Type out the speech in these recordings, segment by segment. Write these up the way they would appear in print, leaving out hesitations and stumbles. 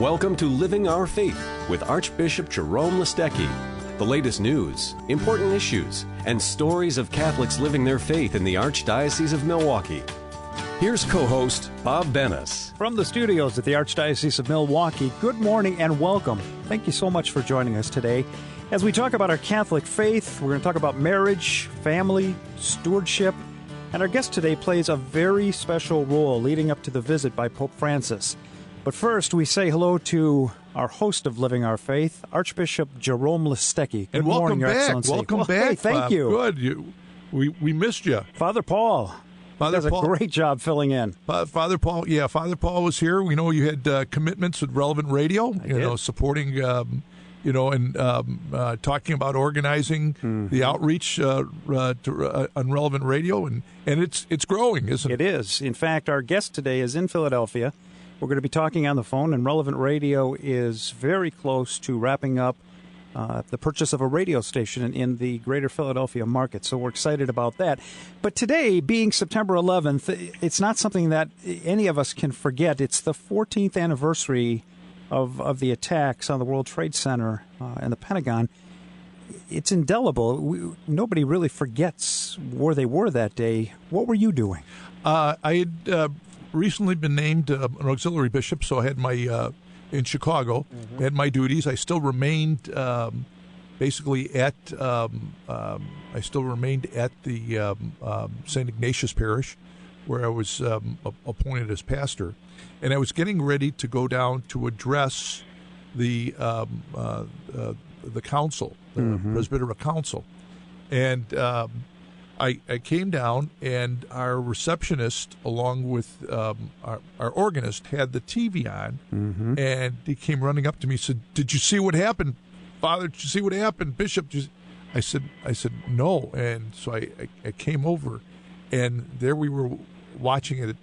Welcome to Living Our Faith with Archbishop Jerome Listecki. The latest news, important issues, and stories of Catholics living their faith in the Archdiocese of Milwaukee. Here's co-host Bob Bennis. From the studios at the Archdiocese of Milwaukee, good morning and welcome. Thank you so much for joining us today. As we talk about our Catholic faith, we're going to talk about marriage, family, stewardship, and our guest today plays a very special role leading up to the visit by Pope Francis. But first, we say hello to our host of Living Our Faith, Archbishop Jerome Listecki. Good morning, Your Excellency. Welcome back. Hey, thank you. Good. We missed you. Father Paul. Does a great job filling in. Father Paul was here. We know you had commitments with Relevant Radio, supporting, and talking about organizing the outreach on Relevant Radio, and it's growing, isn't it? It is. In fact, our guest today is in Philadelphia. We're going to be talking on the phone, and Relevant Radio is very close to wrapping up the purchase of a radio station in the greater Philadelphia market, so we're excited about that. But today, being September 11th, it's not something that any of us can forget. It's the 14th anniversary of the attacks on the World Trade Center and the Pentagon. It's indelible. Nobody really forgets where they were that day. What were you doing? I had recently been named an auxiliary bishop, so I had my... in Chicago, had my duties. I still remained basically at the St. Ignatius Parish, where I was appointed as pastor, and I was getting ready to go down to address the council, the Presbyteral Council, and I came down, and our receptionist, along with our organist, had the TV on, and he came running up to me and said, "Did you see what happened, Father? Did you see what happened, Bishop?" I said, "No." And so I came over, and there we were watching it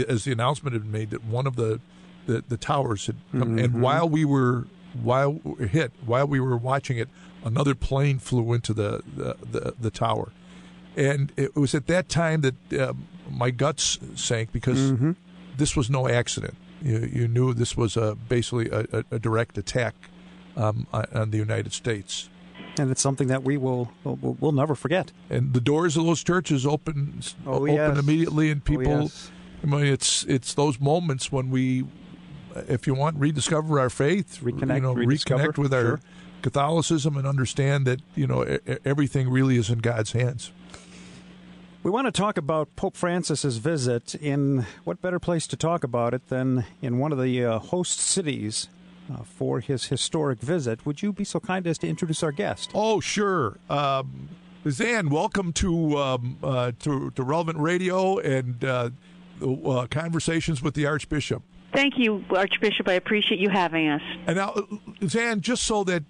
as the announcement had been made that one of the towers had come, and while we were watching it, another plane flew into the tower. And it was at that time that my guts sank, because this was no accident. You knew this was basically a direct attack on the United States. And it's something that we'll never forget. And the doors of those churches opened immediately, and people. I mean, it's those moments when we, if you want, rediscover our faith, reconnect with our Catholicism, and understand that everything really is in God's hands. We want to talk about Pope Francis's visit. In what better place to talk about it than in one of the host cities for his historic visit? Would you be so kind as to introduce our guest? Oh, sure. Lizanne, welcome to Relevant Radio and Conversations with the Archbishop. Thank you, Archbishop. I appreciate you having us. And now, Lizanne, just so that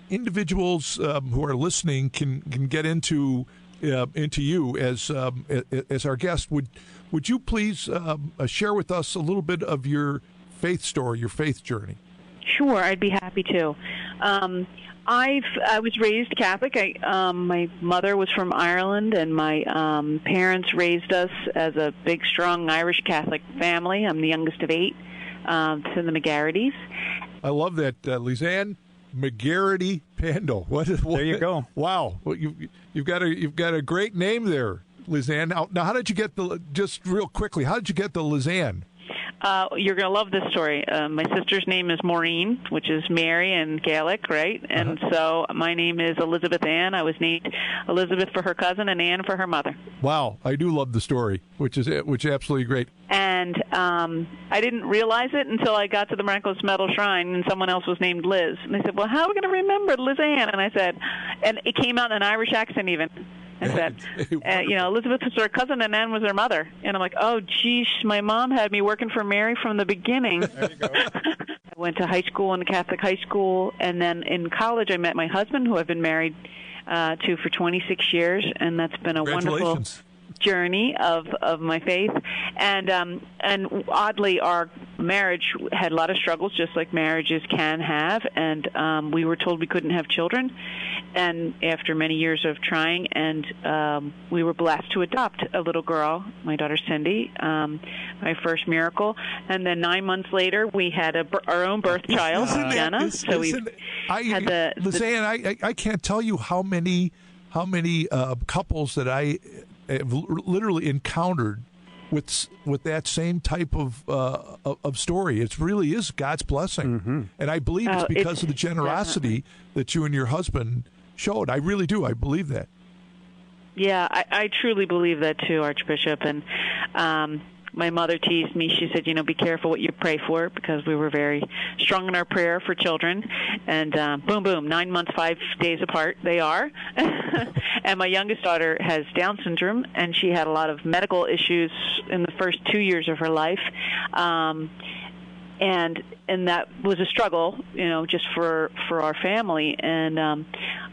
individuals who are listening can get into you as our guest, would you please share with us a little bit of your faith story, your faith journey? Sure, I'd be happy to. I was raised Catholic. My mother was from Ireland, and my parents raised us as a big, strong Irish Catholic family. I'm the youngest of 8 to the McGarrity's. I love that, Lizanne. McGarity Pando. There you go. Wow, well, you've got a great name there, Lizanne. Now, how did you get just real quickly? How did you get the Lizanne? You're going to love this story. My sister's name is Maureen, which is Mary in Gaelic, right? And so my name is Elizabeth Ann. I was named Elizabeth for her cousin and Ann for her mother. Wow, I do love the story, which is absolutely great. And I didn't realize it until I got to the Miraculous Metal Shrine, and someone else was named Liz. And they said, "Well, how are we going to remember Liz Ann?" And I said, and it came out in an Irish accent even. I said, Elizabeth was her cousin and Ann was her mother. And I'm like, oh, geez, my mom had me working for Mary from the beginning. There you go. I went to high school in a Catholic high school, and then in college I met my husband, who I've been married to for 26 years, and that's been a wonderful journey of my faith, and oddly, our marriage had a lot of struggles, just like marriages can have, and we were told we couldn't have children, and after many years of trying, and we were blessed to adopt a little girl, my daughter Cindy, my first miracle, and then 9 months later we had our own birth child, Jenna. Lizanne, I can't tell you how many couples that I have literally encountered with that same type of story. It really is God's blessing, and I believe it's because of the generosity that you and your husband showed. I really do. I believe that. Yeah, I truly believe that too, Archbishop. And my mother teased me. She said, be careful what you pray for, because we were very strong in our prayer for children. And boom, boom, 9 months, 5 days apart, they are. And my youngest daughter has Down syndrome, and she had a lot of medical issues in the first 2 years of her life. And that was a struggle, just for our family. And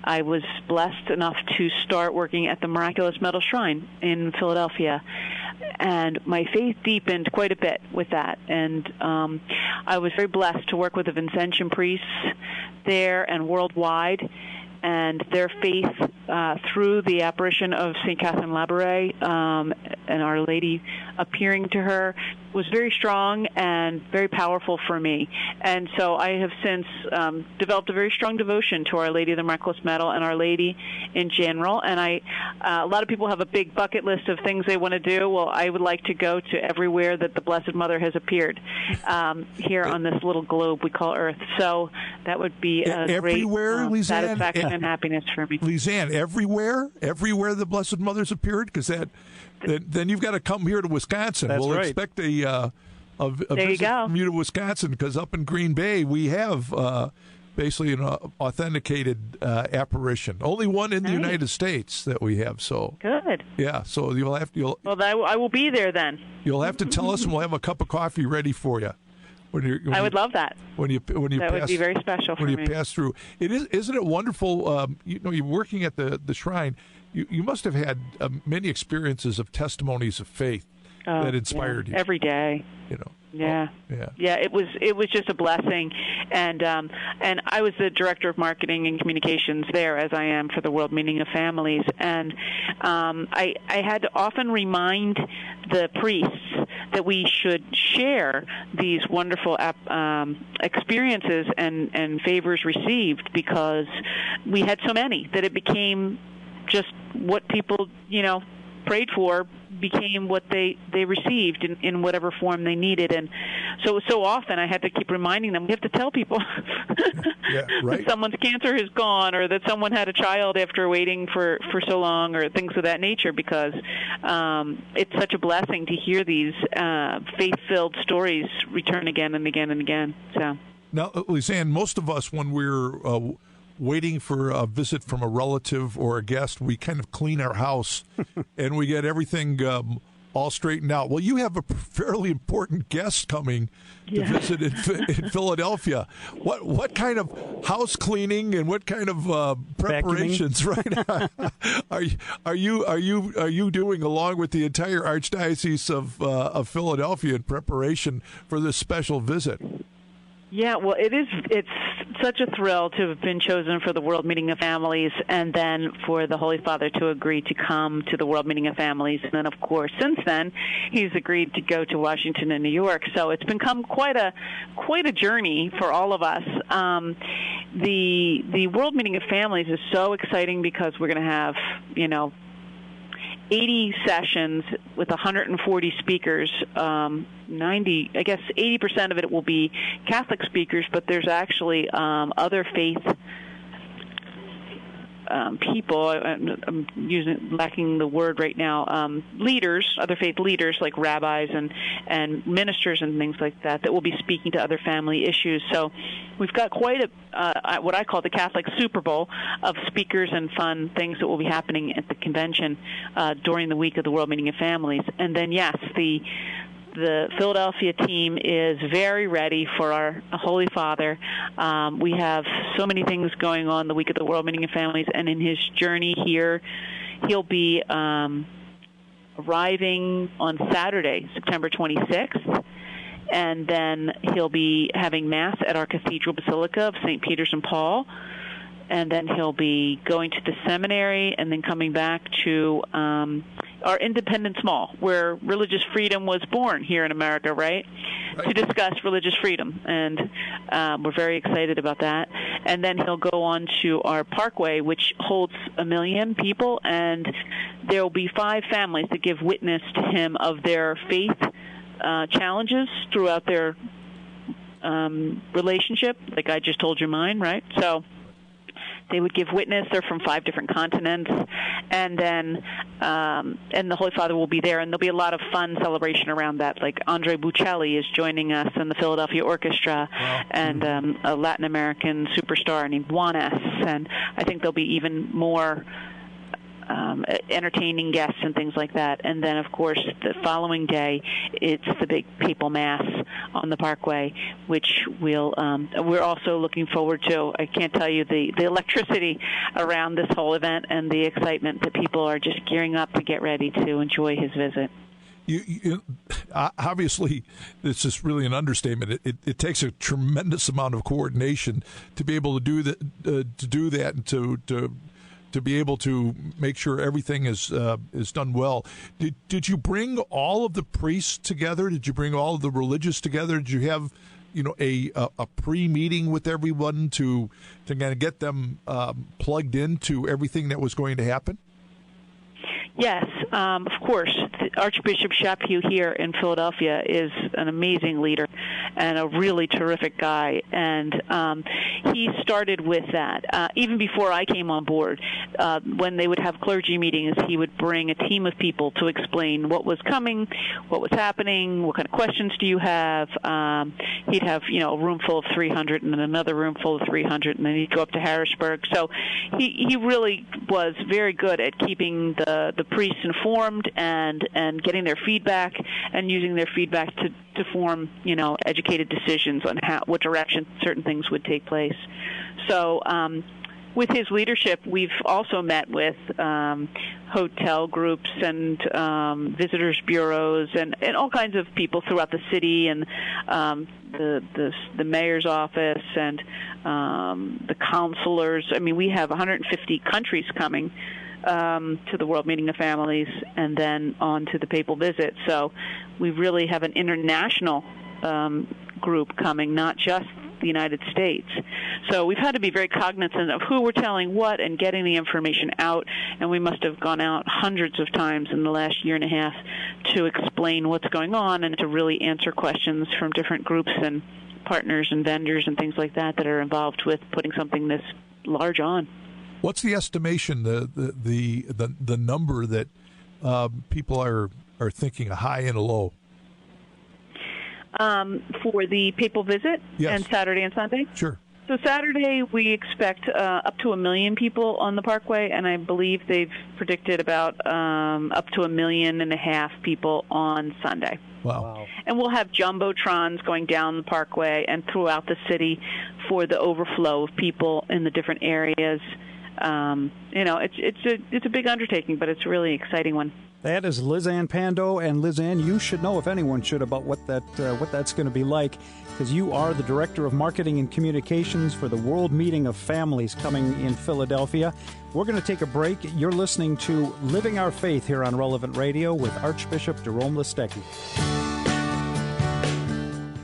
I was blessed enough to start working at the Miraculous Metal Shrine in Philadelphia. And my faith deepened quite a bit with that. And I was very blessed to work with the Vincentian priests there and worldwide. And their faith through the apparition of St. Catherine Labouré and Our Lady appearing to her was very strong and very powerful for me. And so I have since developed a very strong devotion to Our Lady of the Miraculous Medal and Our Lady in general. And a lot of people have a big bucket list of things they want to do. Well, I would like to go to everywhere that the Blessed Mother has appeared here on this little globe we call Earth. So that would be a great satisfaction and happiness for me. Lizanne, everywhere the Blessed Mother's appeared? Because then you've got to come here to Wisconsin. We'll expect a visit from you to Wisconsin, because up in Green Bay we have basically an authenticated apparition. Only one in the United States that we have. So good. Yeah. So I will be there then. You'll have to tell us, and we'll have a cup of coffee ready for you. I would love that. When you that would be very special for me. When you pass through, isn't it wonderful? You're working at the shrine. You must have had many experiences of testimonies of faith that inspired you every day. Yeah. It was just a blessing, and I was the director of marketing and communications there, as I am for the World Meeting of Families, and I had to often remind the priests that we should share these wonderful experiences and favors received, because we had so many that it became just what people prayed for became what they received in whatever form they needed. And so often I had to keep reminding them, we have to tell people that someone's cancer is gone, or that someone had a child after waiting for so long, or things of that nature, because it's such a blessing to hear these faith-filled stories return again and again and again. So now, Lizanne, most of us, when we're waiting for a visit from a relative or a guest, we kind of clean our house and we get everything all straightened out. Well, you have a fairly important guest coming to visit in Philadelphia. What kind of house cleaning and what kind of preparations are you doing along with the entire Archdiocese of Philadelphia in preparation for this special visit? Yeah, well, it's such a thrill to have been chosen for the World Meeting of Families, and then for the Holy Father to agree to come to the World Meeting of Families. And then, of course, since then, he's agreed to go to Washington and New York. So it's become quite a journey for all of us. The World Meeting of Families is so exciting because we're going to have, 80 sessions with 140 speakers. 80% of it will be Catholic speakers, but there's actually other faith people. I'm lacking the word right now. Leaders, other faith leaders like rabbis and ministers and things like that will be speaking to other family issues. So we've got quite what I call the Catholic Super Bowl of speakers and fun things that will be happening at the convention during the week of the World Meeting of Families. And then, yes, the Philadelphia team is very ready for our Holy Father. We have so many things going on the week of the World Meeting of Families, and in his journey here, he'll be arriving on Saturday, September 26th. And then he'll be having Mass at our Cathedral Basilica of St. Peter's and Paul. And then he'll be going to the seminary and then coming back to our Independence Mall, where religious freedom was born here in America, right? To discuss religious freedom. And we're very excited about that. And then he'll go on to our Parkway, which holds 1 million people, and there will be 5 families that give witness to him of their faith challenges throughout their relationship, like I just told you mine, right? So they would give witness. They're from 5 different continents, and then and the Holy Father will be there, and there'll be a lot of fun celebration around that. Like Andre Bocelli is joining us in the Philadelphia Orchestra, and a Latin American superstar named Juanes, and I think there'll be even more entertaining guests and things like that. And then, of course, the following day, it's the big papal Mass on the Parkway, which we're also looking forward to. I can't tell you the electricity around this whole event and the excitement that people are just gearing up to get ready to enjoy his visit. You obviously, this is really an understatement. It takes a tremendous amount of coordination to be able to do that, and to be able to make sure everything is done well. Did you bring all of the priests together? Did you bring all of the religious together? Did you have, a pre-meeting with everyone to kind of get them plugged into everything that was going to happen? Yes, of course. Archbishop Chaput here in Philadelphia is an amazing leader and a really terrific guy. And he started with that. Even before I came on board, when they would have clergy meetings, he would bring a team of people to explain what was coming, what was happening, what kind of questions do you have. He'd have, a room full of 300 and then another room full of 300, and then he'd go up to Harrisburg. So he really was very good at keeping the priests informed and getting their feedback and using their feedback to form, educated decisions on what direction certain things would take place. So with his leadership, we've also met with hotel groups and visitors bureaus and all kinds of people throughout the city, and the mayor's office and the counselors. I mean, we have 150 countries coming to the World Meeting of Families, and then on to the papal visit. So we really have an international group coming, not just the United States. So we've had to be very cognizant of who we're telling what and getting the information out, and we must have gone out hundreds of times in the last year and a half to explain what's going on and to really answer questions from different groups and partners and vendors and things like that are involved with putting something this large on. What's the estimation, the number that people are thinking, a high and a low? For the papal visit? Yes. And Saturday and Sunday? Sure. So Saturday we expect up to 1 million people on the Parkway, and I believe they've predicted about up to 1.5 million people on Sunday. Wow. And we'll have jumbotrons going down the Parkway and throughout the city for the overflow of people in the different areas. It's a big undertaking, but it's a really exciting one. That is Lizanne Pando, and Lizanne, you should know, if anyone should, about what that's going to be like, because you are the Director of Marketing and Communications for the World Meeting of Families coming in Philadelphia. We're going to take a break. You're listening to Living Our Faith here on Relevant Radio with Archbishop Jerome Listecki.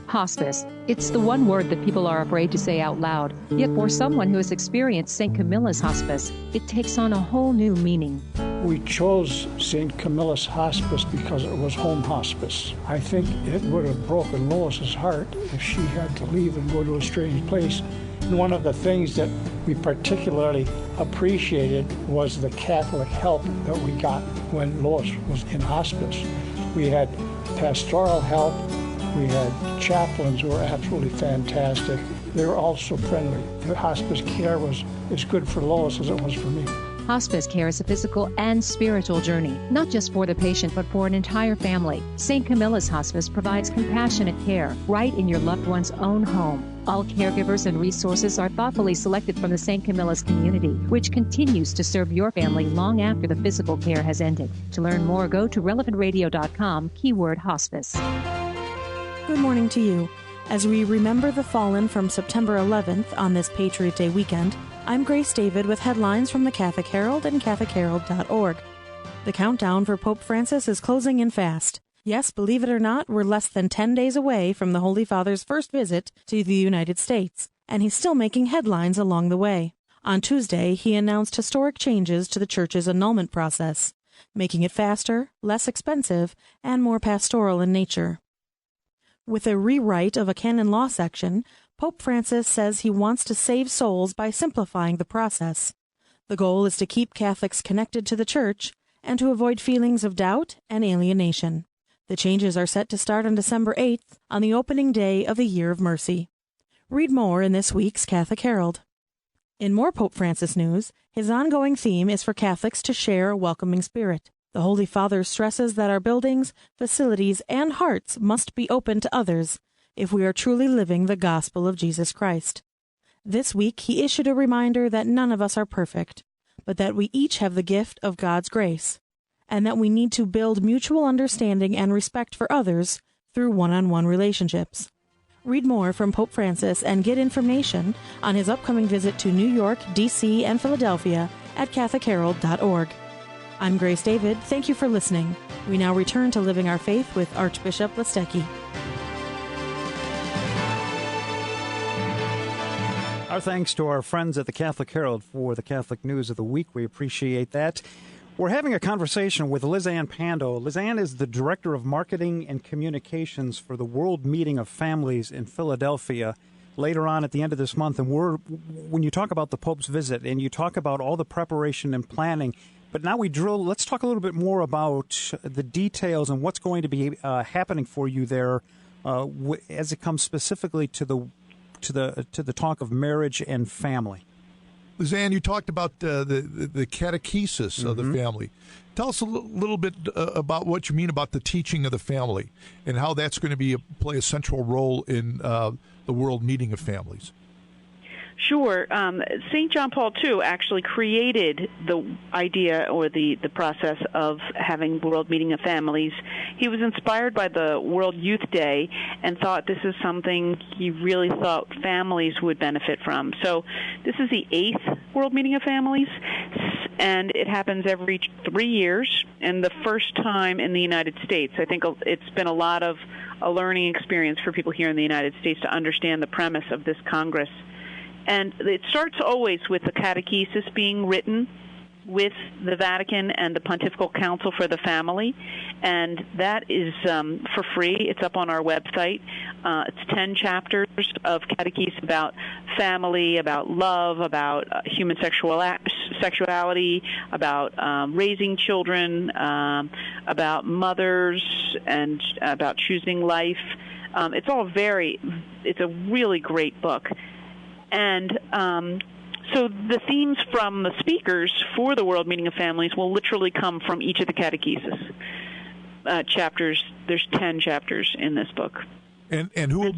Hospice. It's the one word that people are afraid to say out loud. Yet for someone who has experienced St. Camilla's Hospice, it takes on a whole new meaning. We chose St. Camilla's Hospice because it was home hospice. I think it would have broken Lois's heart if she had to leave and go to a strange place. And one of the things that we particularly appreciated was the Catholic help that we got when Lois was in hospice. We had pastoral help. We had chaplains who were absolutely fantastic. They were all so friendly. The hospice care was as good for Lois as it was for me. Hospice care is a physical and spiritual journey, not just for the patient, but for an entire family. St. Camilla's Hospice provides compassionate care right in your loved one's own home. All caregivers and resources are thoughtfully selected from the St. Camilla's community, which continues to serve your family long after the physical care has ended. To learn more, go to relevantradio.com, keyword hospice. Good morning to you. As we remember the fallen from September 11th on this Patriot Day weekend, I'm Grace David with headlines from the Catholic Herald and CatholicHerald.org. The countdown for Pope Francis is closing in fast. Yes, believe it or not, we're less than 10 days away from the Holy Father's first visit to the United States, and he's still making headlines along the way. On Tuesday, he announced historic changes to the Church's annulment process, making it faster, less expensive, and more pastoral in nature. With a rewrite of a canon law section, Pope Francis says he wants to save souls by simplifying the process. The goal is to keep Catholics connected to the Church and to avoid feelings of doubt and alienation. The changes are set to start on December 8th, on the opening day of the Year of Mercy. Read more in this week's Catholic Herald. In more Pope Francis news, his ongoing theme is for Catholics to share a welcoming spirit. The Holy Father stresses that our buildings, facilities, and hearts must be open to others if we are truly living the gospel of Jesus Christ. This week, he issued a reminder that none of us are perfect, but that we each have the gift of God's grace, and that we need to build mutual understanding and respect for others through one-on-one relationships. Read more from Pope Francis and get information on his upcoming visit to New York, D.C., and Philadelphia at CatholicHerald.org. I'm Grace David. Thank you for listening. We now return to Living Our Faith with Archbishop Listecki. Our thanks to our friends at the Catholic Herald for the Catholic News of the Week. We appreciate that. We're having a conversation with Lizanne Pando. Lizanne is the Director of Marketing and Communications for the World Meeting of Families in Philadelphia later on at the end of this month. And when you talk about the Pope's visit and you talk about all the preparation and planning, but now let's talk a little bit more about the details and what's going to be happening for you there as it comes specifically to the talk of marriage and family. Lizanne, you talked about the catechesis of the family. Tell us a little bit about what you mean about the teaching of the family and how that's going to play a central role in the World Meeting of Families. Sure. St. John Paul II actually created the idea or the process of having World Meeting of Families. He was inspired by the World Youth Day and thought this is something he really thought families would benefit from. So this is the 8th World Meeting of Families, and it happens every 3 years, and the first time in the United States. I think it's been a lot of a learning experience for people here in the United States to understand the premise of this Congress. And it starts always with the catechesis being written with the Vatican and the Pontifical Council for the Family, and that is for free. It's up on our website. It's 10 chapters of catechesis about family, about love, about human sexuality, about raising children, about mothers, and about choosing life. It's a really great book. And so the themes from the speakers for the World Meeting of Families will literally come from each of the catechesis chapters. There's 10 chapters in this book. And who will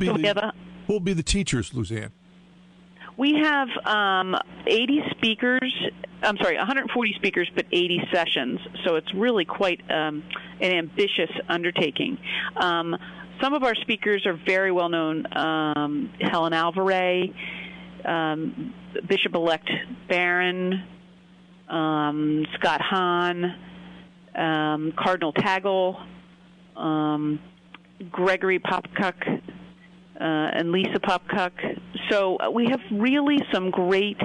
be the teachers, Lizanne? We have 140 speakers, but 80 sessions. So it's really quite an ambitious undertaking. Some of our speakers are very well known. Helen Alvarez, Bishop-elect Barron, Scott Hahn, Cardinal Tagle, Gregory Popcock, and Lisa Popcock. So we have really some great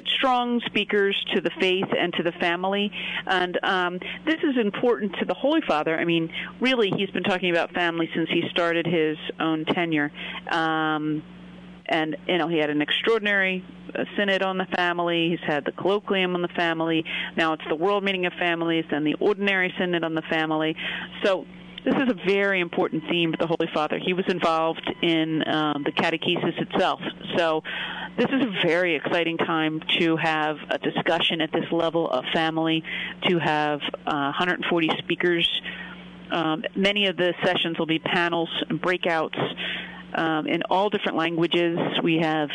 strong speakers to the faith and to the family. And this is important to the Holy Father. I mean, really, he's been talking about family since he started his own tenure. And, he had an extraordinary synod on the family. He's had the colloquium on the family. Now it's the World Meeting of Families and the ordinary synod on the family. So this is a very important theme for the Holy Father. He was involved in the catechesis itself. So this is a very exciting time to have a discussion at this level of family, to have 140 speakers. Many of the sessions will be panels and breakouts in all different languages. We have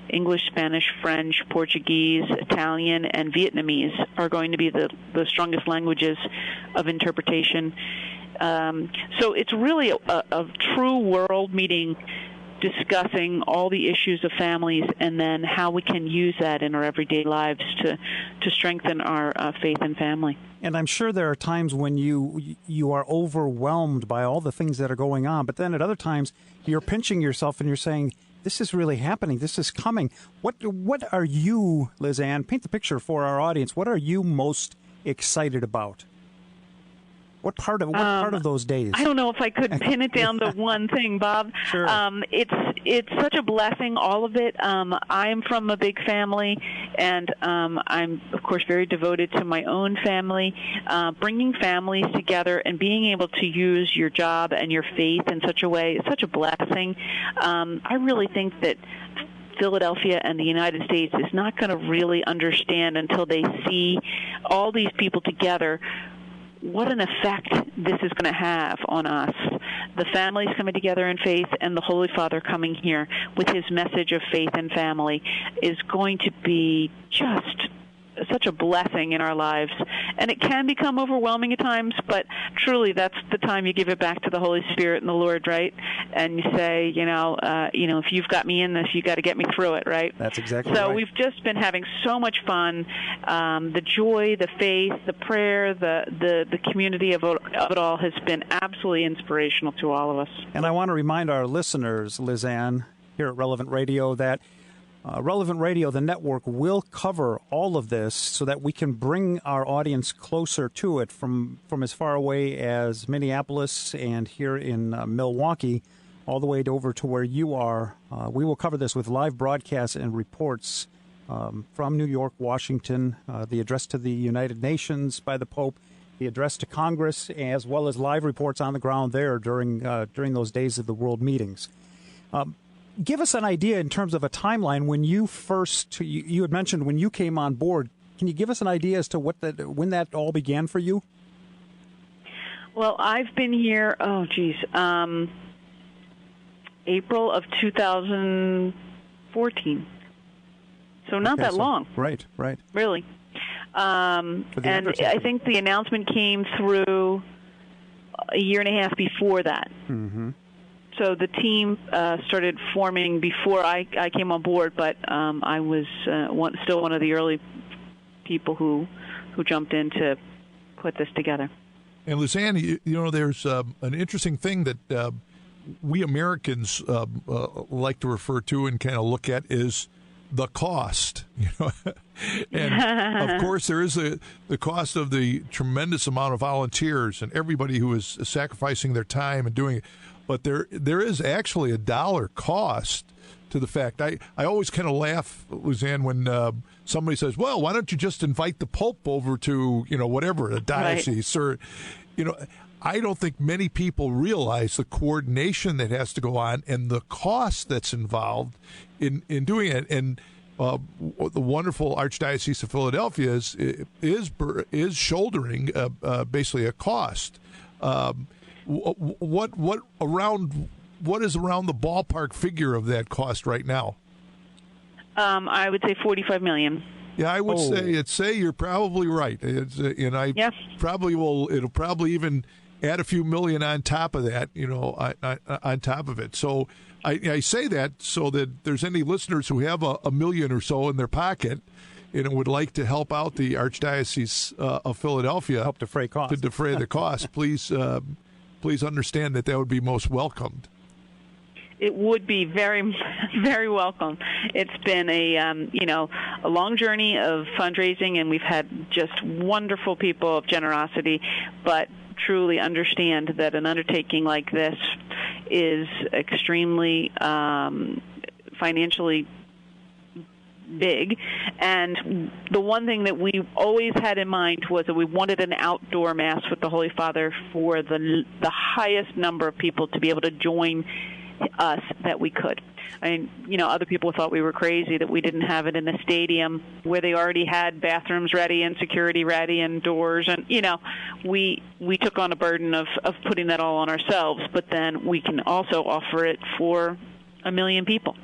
English, Spanish, French, Portuguese, Italian, and Vietnamese are going to be the strongest languages of interpretation. So it's really a true world meeting, discussing all the issues of families and then how we can use that in our everyday lives to strengthen our faith and family. And I'm sure there are times when you are overwhelmed by all the things that are going on, but then at other times you're pinching yourself and you're saying, this is really happening, this is coming. What are you, Lizanne, paint the picture for our audience, what are you most excited about? What part of those days? I don't know if I could pin it down to one thing, Bob. Sure. It's such a blessing, all of it. I'm from a big family, and I'm, of course, very devoted to my own family. Bringing families together and being able to use your job and your faith in such a way is such a blessing. I really think that Philadelphia and the United States is not going to really understand until they see all these people together what an effect this is going to have on us. The families coming together in faith and the Holy Father coming here with his message of faith and family is going to be just such a blessing in our lives. And it can become overwhelming at times, but truly that's the time you give it back to the Holy Spirit and the Lord, right? And you say, if you've got me in this, you got to get me through it, right? That's exactly right. So right. we've just been having so much fun. The joy, the faith, the prayer, the community of it all has been absolutely inspirational to all of us. And I want to remind our listeners, Lizanne, here at Relevant Radio, that Relevant Radio, the network, will cover all of this so that we can bring our audience closer to it from as far away as Minneapolis and here in Milwaukee, all the way over to where you are. We will cover this with live broadcasts and reports from New York, Washington, the address to the United Nations by the Pope, the address to Congress, as well as live reports on the ground there during those days of the World Meetings. Give us an idea in terms of a timeline when you had mentioned when you came on board. Can you give us an idea as to when that all began for you? Well, I've been here, April of 2014. So not that long. Right. Really. And I think the announcement came through a year and a half before that. Mm-hmm. So the team started forming before I came on board, but I was still one of the early people who jumped in to put this together. And Lizanne, there's an interesting thing that we Americans like to refer to and kind of look at is the cost. And of course there is the cost of the tremendous amount of volunteers and everybody who is sacrificing their time and doing it. But there is actually a dollar cost to the fact. I always kind of laugh, Lizanne, when somebody says, well, why don't you just invite the Pope over to, whatever, a diocese? Right. Or, I don't think many people realize the coordination that has to go on and the cost that's involved in doing it. And the wonderful Archdiocese of Philadelphia is shouldering basically a cost. What is around the ballpark figure of that cost right now? I would say $45 million. Yeah, I would say you're probably right. It'll probably even add a few million on top of that, on top of it. So I say that so that there's any listeners who have a million or so in their pocket, would like to help out the Archdiocese of Philadelphia, help defray costs. To defray the cost. Please understand that would be most welcomed. It would be very, very welcome. It's been a long journey of fundraising, and we've had just wonderful people of generosity, but truly understand that an undertaking like this is extremely financially big, and the one thing that we always had in mind was that we wanted an outdoor Mass with the Holy Father for the highest number of people to be able to join us that we could. I mean, other people thought we were crazy that we didn't have it in the stadium where they already had bathrooms ready and security ready and doors. And, we took on a burden of putting that all on ourselves, but then we can also offer it for 1 million people.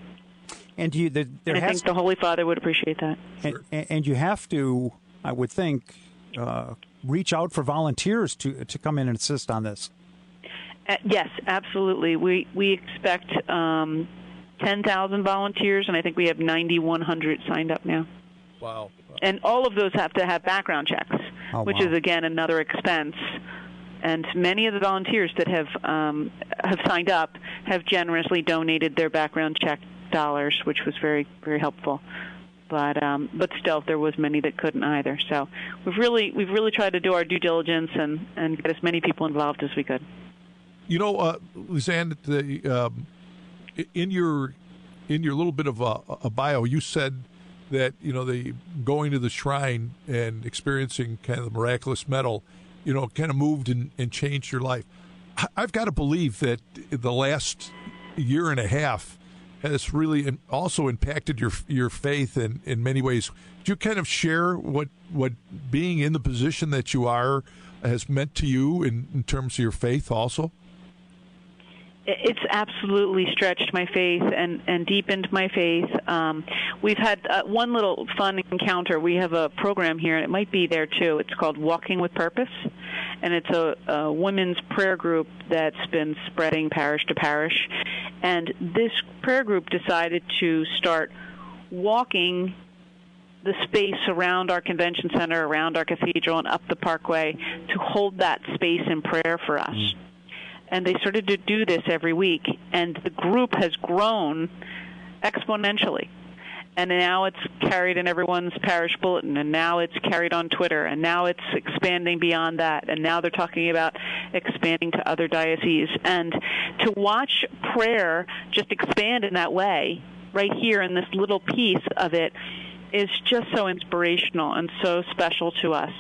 And I think the Holy Father would appreciate that. And you have to, I would think, reach out for volunteers to come in and assist on this. Yes, absolutely. We expect 10,000 volunteers, and I think we have 9,100 signed up now. Wow. And all of those have to have background checks, which is, again, another expense. And many of the volunteers that have signed up have generously donated their background check dollars, which was very, very helpful. But still, there was many that couldn't either. So we've really tried to do our due diligence and get as many people involved as we could. Lizanne, in your little bit of a bio, you said that the going to the shrine and experiencing kind of the miraculous medal, kind of moved and changed your life. I've got to believe that the last year and a half has really also impacted your faith in many ways. Could you kind of share what being in the position that you are has meant to you in terms of your faith also? It's absolutely stretched my faith and deepened my faith. We've had one little fun encounter. We have a program here, and it might be there too. It's called Walking with Purpose, and it's a women's prayer group that's been spreading parish to parish. And this prayer group decided to start walking the space around our convention center, around our cathedral, and up the parkway to hold that space in prayer for us. And they started to do this every week, and the group has grown exponentially. And now it's carried in everyone's parish bulletin, and now it's carried on Twitter, and now it's expanding beyond that, and now they're talking about expanding to other dioceses. And to watch prayer just expand in that way, right here in this little piece of it, is just so inspirational and so special to us.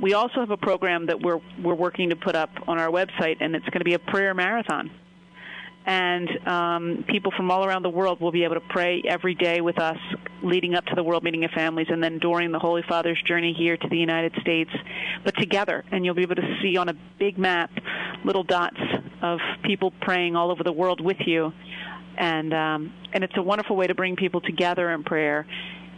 We also have a program that we're working to put up on our website, and it's going to be a prayer marathon. And people from all around the world will be able to pray every day with us leading up to the World Meeting of Families and then during the Holy Father's journey here to the United States, but together. And you'll be able to see on a big map little dots of people praying all over the world with you. And it's a wonderful way to bring people together in prayer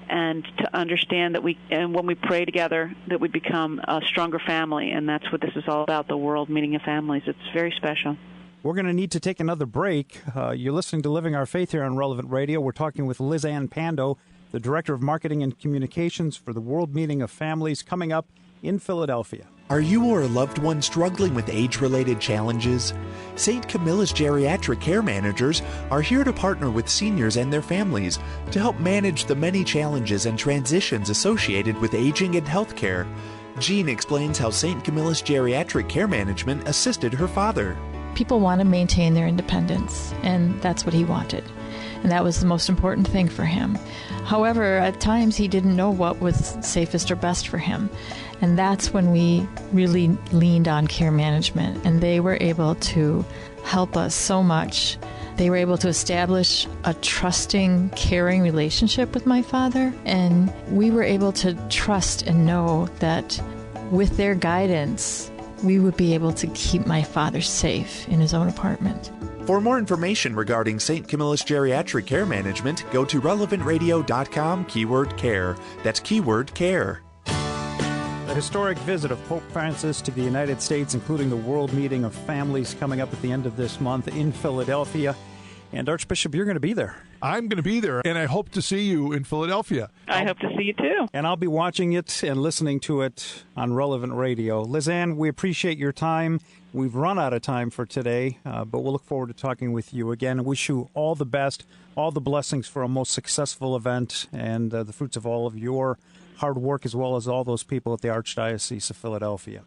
and to understand that when we pray together, that we become a stronger family. And that's what this is all about, the World Meeting of Families. It's very special. We're going to need to take another break. You're listening to Living Our Faith here on Relevant Radio. We're talking with Lizanne Pando, the Director of Marketing and Communications for the World Meeting of Families, coming up in Philadelphia. Are you or a loved one struggling with age-related challenges? St. Camilla's Geriatric Care Managers are here to partner with seniors and their families to help manage the many challenges and transitions associated with aging and health care. Jean explains how St. Camilla's Geriatric Care Management assisted her father. People want to maintain their independence, and that's what he wanted. And that was the most important thing for him. However, at times he didn't know what was safest or best for him. And that's when we really leaned on care management, and they were able to help us so much. They were able to establish a trusting, caring relationship with my father, and we were able to trust and know that with their guidance, we would be able to keep my father safe in his own apartment. For more information regarding St. Camilla's Geriatric Care Management, go to relevantradio.com, keyword care. That's keyword care. The historic visit of Pope Francis to the United States, including the World Meeting of Families coming up at the end of this month in Philadelphia. And Archbishop, you're going to be there. I'm going to be there, and I hope to see you in Philadelphia. I hope to see you too. And I'll be watching it and listening to it on Relevant Radio. Lizanne, we appreciate your time. We've run out of time for today, but we'll look forward to talking with you again. I wish you all the best, all the blessings for a most successful event, and the fruits of all of your hard work, as well as all those people at the Archdiocese of Philadelphia.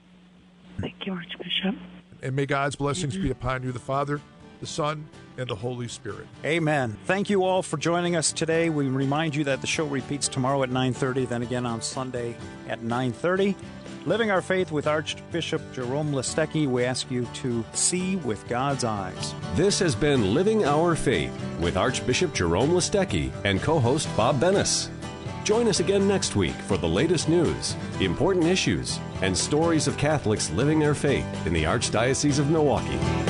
Thank you, Archbishop. And may God's blessings be upon you, the Father, the Son, and the Holy Spirit. Amen. Thank you all for joining us today. We remind you that the show repeats tomorrow at 9:30, then again on Sunday at 9:30. Living Our Faith with Archbishop Jerome Listecki, we ask you to see with God's eyes. This has been Living Our Faith with Archbishop Jerome Listecki and co-host Bob Bennis. Join us again next week for the latest news, important issues, and stories of Catholics living their faith in the Archdiocese of Milwaukee.